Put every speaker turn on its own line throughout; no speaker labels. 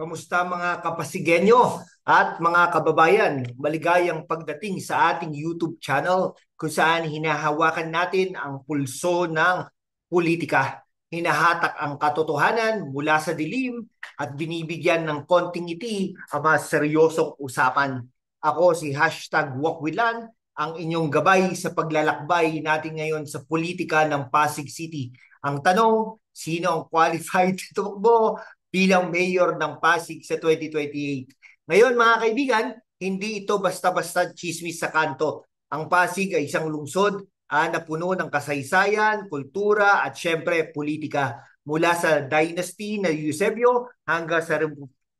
Kamusta mga kapasigenyo at mga kababayan? Maligayang pagdating sa ating YouTube channel kung saan hinahawakan natin ang pulso ng politika. Hinahatak ang katotohanan mula sa dilim at binibigyan ng konting ngiti ang mga seryosong usapan. Ako si #WalkWithLan, ang inyong gabay sa paglalakbay natin ngayon sa politika ng Pasig City. Ang tanong, sino ang qualified tumakbo bilang mayor ng Pasig sa 2028? Ngayon mga kaibigan, hindi ito basta-basta chismis sa kanto. Ang Pasig ay isang lungsod na puno ng kasaysayan, kultura at syempre politika. Mula sa dynasty na Eusebio hanggang sa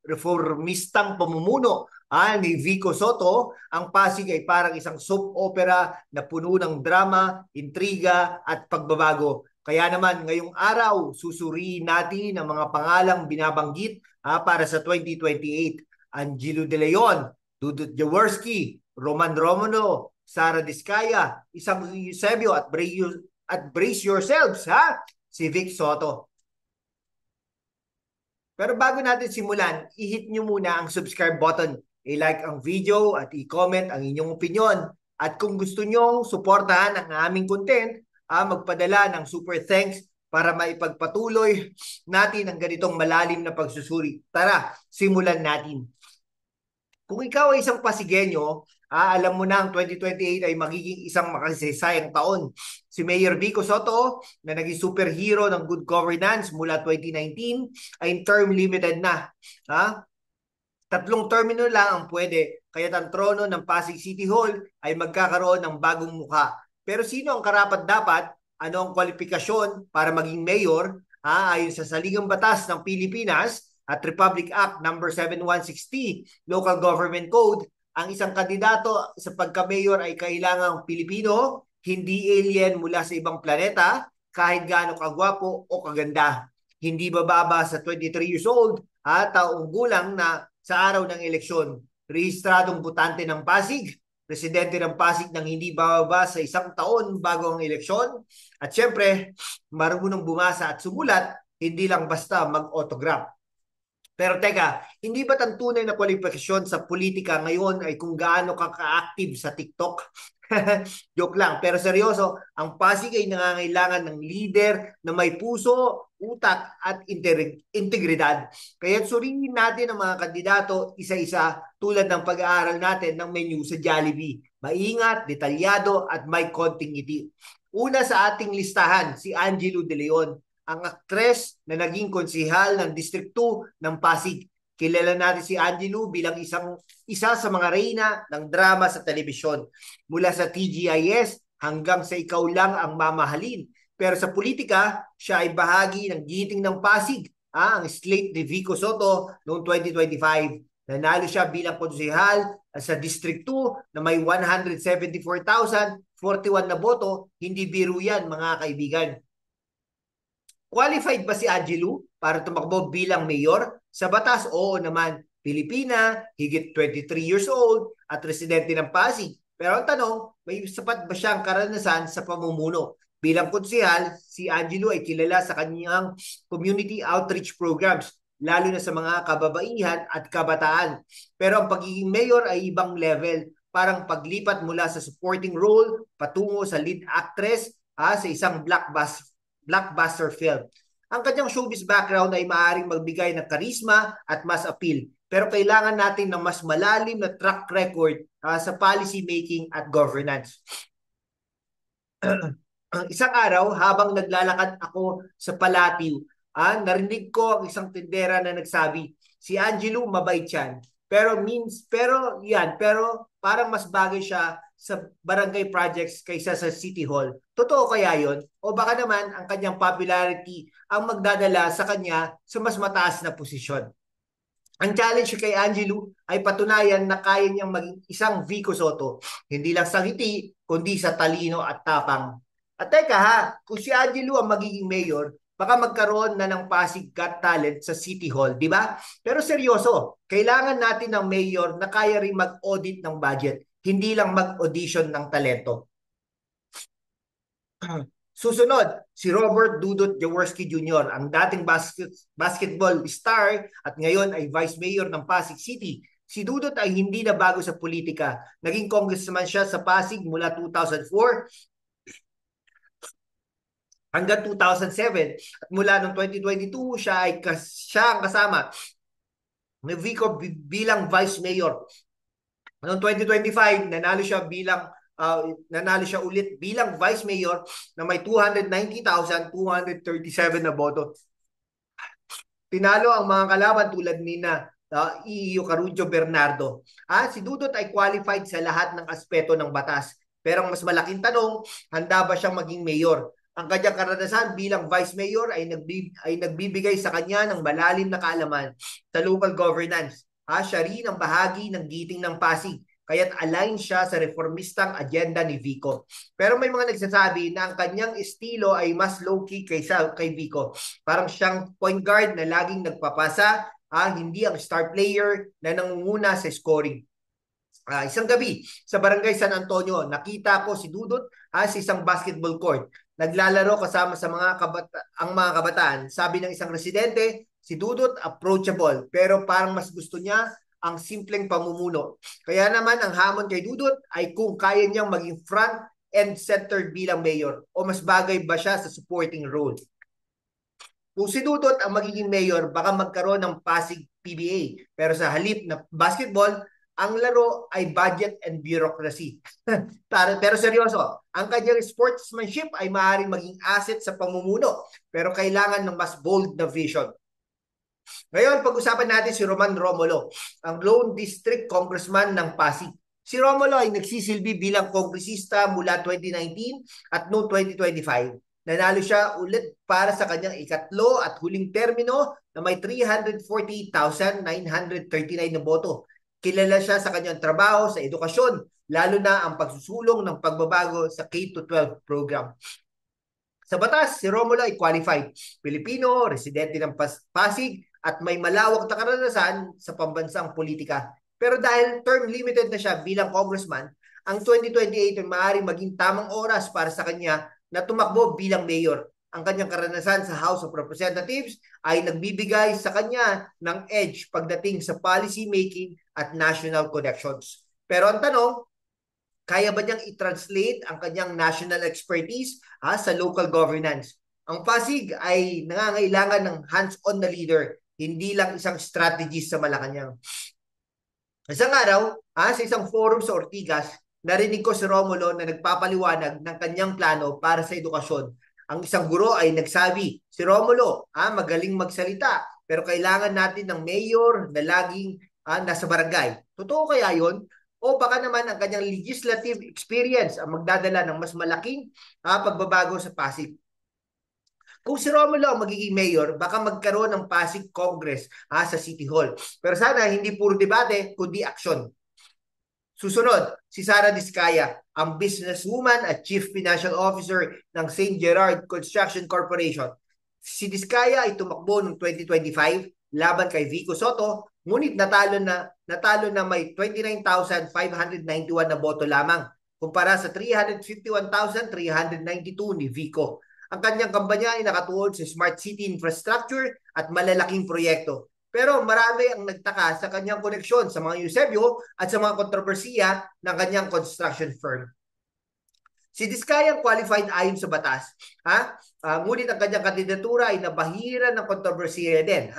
reformistang pamumuno ni Vico Soto, ang Pasig ay parang isang soap opera na puno ng drama, intriga at pagbabago. Kaya naman ngayong araw, susuriin natin ang mga pangalang binabanggit para sa 2028. Angelo De Leon, Dudut Jaworski, Roman Romano, Sara Diskaya, Isang Eusebio at brace yourselves, si Vic Soto. Pero bago natin simulan, i-hit nyo muna ang subscribe button, i-like ang video at i-comment ang inyong opinion. At kung gusto nyo suportahan ang aming content, magpadala ng super thanks para maipagpatuloy natin ang ganitong malalim na pagsusuri. Tara, simulan natin. Kung ikaw ay isang Pasigueño, alam mo na ang 2028 ay magiging isang makasaysayang taon. Si Mayor Vico Soto, na naging superhero ng good governance mula 2019, ay term limited na. 3 termino lang ang pwede, kaya't ang trono ng Pasig City Hall ay magkakaroon ng bagong mukha. Pero sino ang karapat-dapat? Ano ang kwalifikasyon para maging mayor? Ayon sa Saligang Batas ng Pilipinas at Republic Act number 7160, Local Government Code, ang isang kandidato sa pagka-mayor ay kailangang Pilipino, hindi alien mula sa ibang planeta, kahit gaano kagwapo o kaganda. Hindi bababa sa 23 years old at taong gulang na sa araw ng eleksyon. Rehistradong botante ng Pasig, presidente ng Pasig nang hindi bababa sa 1 taon bago ang eleksyon, at syempre, marunong bumasa at sumulat, hindi lang basta mag-autograph. Pero teka, hindi ba ang tunay na kwalifikasyon sa politika ngayon ay kung gaano ka ka-active sa TikTok? Joke lang. Pero seryoso, ang Pasig ay nangangailangan ng leader na may puso, utak at integridad. Kaya suriin natin ang mga kandidato isa-isa tulad ng pag-aaral natin ng menu sa Jollibee. Maingat, detalyado at may konting ngiti. Una sa ating listahan, si Angelo De Leon, ang aktres na naging konsihal ng District 2 ng Pasig. Kilala natin si Angelo bilang isa sa mga reyna ng drama sa telebisyon. Mula sa TGIS hanggang sa Ikaw Lang Ang Mamahalin. Pero sa politika, siya ay bahagi ng giting ng Pasig, ang slate ni Vico Soto noong 2025. Nanalo siya bilang konsihal sa District 2 na may 174,041 na boto. Hindi biro yan, mga kaibigan. Qualified ba si Angelo para tumakbo bilang mayor? Sa batas, oo naman. Pilipina, higit 23 years old, at residente ng Pasig. Pero ang tanong, may sapat ba siyang karanasan sa pamumuno? Bilang konsehal, si Angelo ay kilala sa kanyang community outreach programs, lalo na sa mga kababaihan at kabataan. Pero ang pagiging mayor ay ibang level. Parang paglipat mula sa supporting role patungo sa lead actress sa isang blockbuster film. Ang kanyang showbiz background ay maaaring magbigay ng karisma at mass appeal. Pero kailangan natin ng mas malalim na track record sa policy making at governance. Isang araw, habang naglalakad ako sa Palatio, narinig ko ang isang tindera na nagsabi, si Angelo mabait yan. Pero parang mas bagay siya sa barangay projects kaysa sa City Hall. Totoo kaya yon? O baka naman ang kanyang popularity ang magdadala sa kanya sa mas mataas na posisyon? Ang challenge kay Angelo ay patunayan na kaya niyang maging isang Vico Soto, hindi lang sa ngiti, kundi sa talino at tapang. At teka kung si Angelo ang magiging mayor, baka magkaroon na ng Pasig Got Talent sa City Hall, di ba? Pero seryoso, kailangan natin ng mayor na kaya rin mag-audit ng budget, hindi lang mag-audition ng talento. Susunod, si Robert Dudut Jaworski Jr., ang dating basketball star at ngayon ay Vice Mayor ng Pasig City. Si Dudut ay hindi na bago sa politika. Naging congressman siya sa Pasig mula 2004 hanggang 2007 at mula noong 2022 siya ang kasama ni Vico bilang Vice Mayor. Noong 2025 nanalo siya ulit bilang Vice Mayor na may 290,237 na boto. Tinalo ang mga kalaban tulad ni Iyo Carudjo Bernardo. Si Dudut ay qualified sa lahat ng aspeto ng batas. Pero ang mas malaking tanong, handa ba siyang maging mayor? Ang kanyang karanasan bilang vice mayor ay nagbibigay sa kanya ng malalim na kaalaman sa local governance. Siya rin ang bahagi ng giting ng Pasig, kaya't align siya sa reformistang agenda ni Vico. Pero may mga nagsasabi na ang kanyang estilo ay mas low-key kaysa kay Vico. Parang siyang point guard na laging nagpapasa, hindi ang star player na nangunguna sa scoring. Isang gabi sa Barangay San Antonio, nakita ko si Dudut sa isang basketball court. Naglalaro kasama sa mga kabataan. Sabi ng isang residente, si Dudut approachable pero parang mas gusto niya ang simpleng pamumuno. Kaya naman ang hamon kay Dudut ay kung kaya niyang maging front and center bilang mayor o mas bagay ba siya sa supporting role. Kung si Dudut ang magiging mayor, baka magkaroon ng Pasig PBA. Pero sa halip na basketball, ang laro ay budget and bureaucracy. Pero seryoso, ang kanyang sportsmanship ay maaaring maging asset sa pamumuno, pero kailangan ng mas bold na vision. Ngayon, pag-usapan natin si Roman Romulo, ang Lone District Congressman ng Pasig. Si Romulo ay nagsisilbi bilang kongresista mula 2019 at noong 2025. Nanalo siya ulit para sa kanyang ikatlo at huling termino na may 348,939 na boto. Kilala siya sa kanyang trabaho sa edukasyon, lalo na ang pagsusulong ng pagbabago sa K-12 program. Sa batas, si Romulo ay qualified, Pilipino, residente ng Pasig, at may malawak na karanasan sa pambansang politika. Pero dahil term limited na siya bilang congressman, ang 2028 ay maaaring maging tamang oras para sa kanya na tumakbo bilang mayor. Ang kanyang karanasan sa House of Representatives ay nagbibigay sa kanya ng edge pagdating sa policy making at national connections. Pero ang tanong, kaya ba niyang i-translate ang kanyang national expertise sa local governance? Ang Pasig ay nangangailangan ng hands-on na leader, hindi lang isang strategist sa Malacanang. Isang araw, sa isang forum sa Ortigas, narinig ko si Romulo na nagpapaliwanag ng kanyang plano para sa edukasyon. Ang isang guro ay nagsabi, si Romulo, magaling magsalita, pero kailangan natin ng mayor na laging nasa barangay. Totoo kaya yon? O baka naman ang kanyang legislative experience ang magdadala ng mas malaking pagbabago sa Pasig. Kung si Romulo ang magiging mayor, baka magkaroon ng Pasig Congress sa City Hall. Pero sana hindi puro debate, kundi aksyon. Susunod, si Sara Diskaya, ang businesswoman at Chief Financial Officer ng St. Gerard Construction Corporation. Si Diskaya ay tumakbo noong 2025 laban kay Vico Soto, ngunit natalo na may 29,591 na boto lamang kumpara sa 351,392 ni Vico. Ang kanyang kampanya ay nakatuon sa smart city infrastructure at malalaking proyekto. Pero marami ang nagtaka sa kanyang koneksyon sa mga Eusebio at sa mga kontrobersiya ng kanyang construction firm. Si Diskaya qualified ayon sa batas. Ngunit ang kanyang kandidatura ay nabahira ng kontrobersiya din.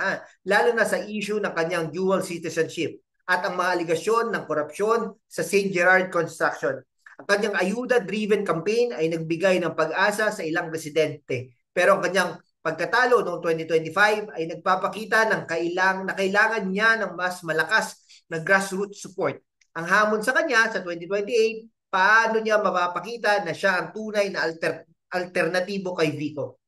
Lalo na sa issue ng kanyang dual citizenship at ang mga aligasyon ng korupsyon sa St. Gerard Construction. Ang kanyang ayuda-driven campaign ay nagbigay ng pag-asa sa ilang residente. Pero ang kanyang pagkatalo noong 2025 ay nagpapakita na kailangan niya ng mas malakas na grassroots support. Ang hamon sa kanya sa 2028, paano niya mapapakita na siya ang tunay na alternatibo kay Vico.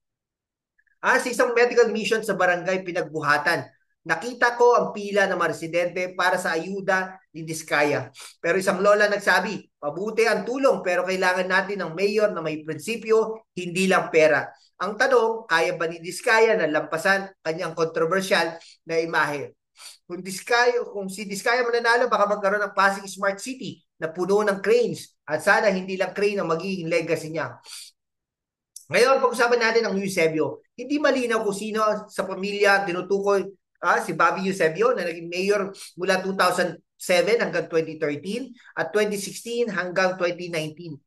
Sa isang medical mission sa barangay Pinagbuhatan, nakita ko ang pila ng mga residente para sa ayuda ni Diskaya. Pero isang lola nagsabi, mabuti ang tulong pero kailangan natin ng mayor na may prinsipyo, hindi lang pera. Ang tanong, kaya ba ni Diskaya na lampasan kanyang kontrobersyal na imahe? Kung si Diskaya mananalo, baka magkaroon ng Pasig Smart City na puno ng cranes at sana hindi lang crane ang magiging legacy niya. Ngayon, pag-usapan natin ang Eusebio. Hindi malinaw kung sino sa pamilya tinutukoy si Bobby Eusebio na naging mayor mula 2007 hanggang 2013 at 2016 hanggang 2019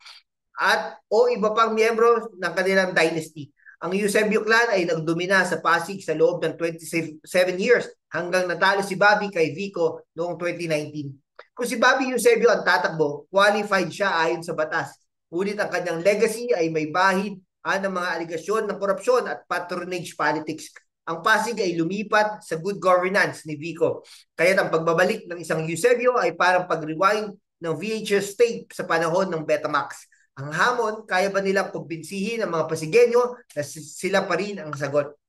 at o iba pang miyembro ng kanilang dynasty. Ang Eusebio clan ay nagdomina sa Pasig sa loob ng 27 years hanggang natalo si Bobby kay Vico noong 2019. Kung si Bobby Eusebio ang tatakbo, qualified siya ayon sa batas. Ngunit ang kanyang legacy ay may bahid ng mga aligasyon ng korupsyon at patronage politics. Ang Pasig ay lumipat sa good governance ni Vico. Kaya ang pagbabalik ng isang Eusebio ay parang pag-rewind ng VHS tape sa panahon ng Betamax. Ang hamon, kaya ba nilang kumbinsihin ang mga Pasigenyo na sila pa rin ang sagot?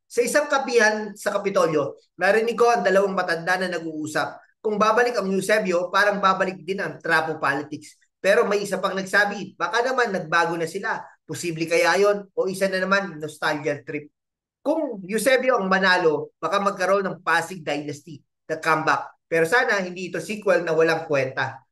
Sa isang kapihan sa Kapitolyo, narinig ko ang dalawang matanda na nag-uusap. Kung babalik ang Eusebio, parang babalik din ang trapo politics. Pero may isa pang nagsabi, baka naman nagbago na sila. Posible kaya yon o isa na naman nostalgia trip. Kung Eusebio ang manalo, baka magkaroon ng Pasig Dynasty, the comeback. Pero sana hindi ito sequel na walang kwenta.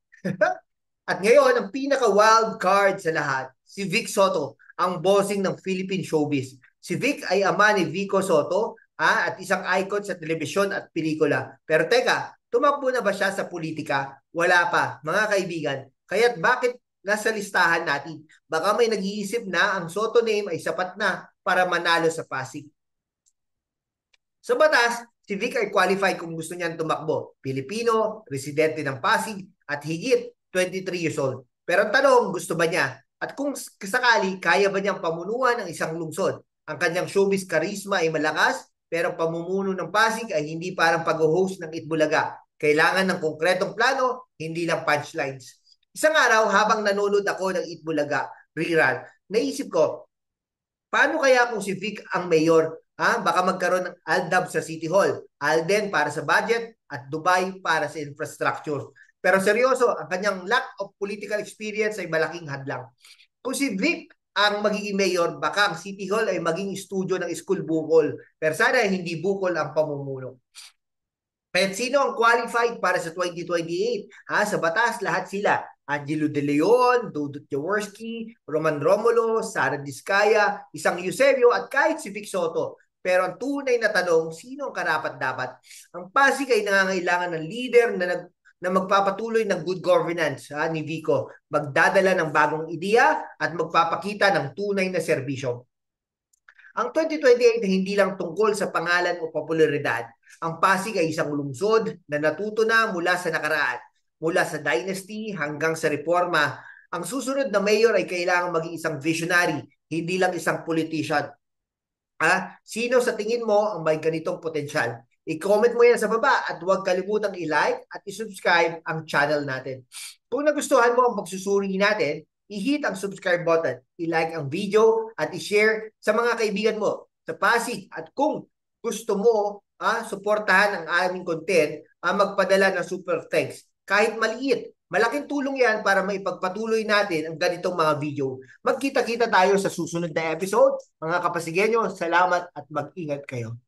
At ngayon, ang pinaka-wild card sa lahat, si Vic Soto, ang bossing ng Philippine showbiz. Si Vic ay ama ni Vico Soto at isang icon sa telebisyon at pelikula. Pero teka, tumakbo na ba siya sa politika? Wala pa, mga kaibigan. Kaya't bakit nasa listahan natin? Baka may nag-iisip na ang Soto name ay sapat na para manalo sa Pasig. Sa batas, si Vic ay qualified kung gusto niyang tumakbo. Pilipino, residente ng Pasig, at higit 23 years old. Pero ang tanong, gusto ba niya? At kung sakali, kaya ba niyang pamunuan ang isang lungsod? Ang kanyang showbiz charisma ay malakas, pero pamumuno ng Pasig ay hindi parang pag-host ng Itbulaga. Kailangan ng konkretong plano, hindi lang punchlines. Isang araw, habang nanonood ako ng Itbulaga, rerun, naisip ko, paano kaya kung si Vic ang mayor? Baka magkaroon ng ALDAB sa City Hall, ALDEN para sa budget, at Dubai para sa infrastructure. Pero seryoso, ang kanyang lack of political experience ay malaking hadlang. Kung si Vic ang magiging mayor, baka ang City Hall ay maging studio ng school bukol. Pero sana hindi bukol ang pamumuno. Kahit sino ang qualified para sa 2028? Sa batas, lahat sila. Angelo De Leon, Dudut Jaworski, Roman Romulo, Sara Diskaya, isang Eusebio at kahit si Vic Soto. Pero ang tunay na tanong, sino ang karapat-dapat? Ang Pasig ay nangangailangan ng leader na magpapatuloy ng good governance ni Vico, magdadala ng bagong ideya at magpapakita ng tunay na serbisyo. Ang 2028 ay hindi lang tungkol sa pangalan o popularidad. Ang Pasig ay isang lungsod na natuto na mula sa nakaraan, mula sa dynasty hanggang sa reforma. Ang susunod na mayor ay kailangan maging isang visionary, hindi lang isang politician. Sino sa tingin mo ang may ganitong potensyal? I-comment mo yan sa baba at huwag kalimutang i-like at i-subscribe ang channel natin. Kung nagustuhan mo ang pagsusuri natin, i-hit ang subscribe button, i-like ang video at i-share sa mga kaibigan mo sa Pasig. At kung gusto mo suportahan ang aming content, magpadala ng super thanks. Kahit maliit, malaking tulong yan para maipagpatuloy natin ang ganitong mga video. Magkita-kita tayo sa susunod na episode. Mga Kapasigenyo, salamat at mag-ingat kayo.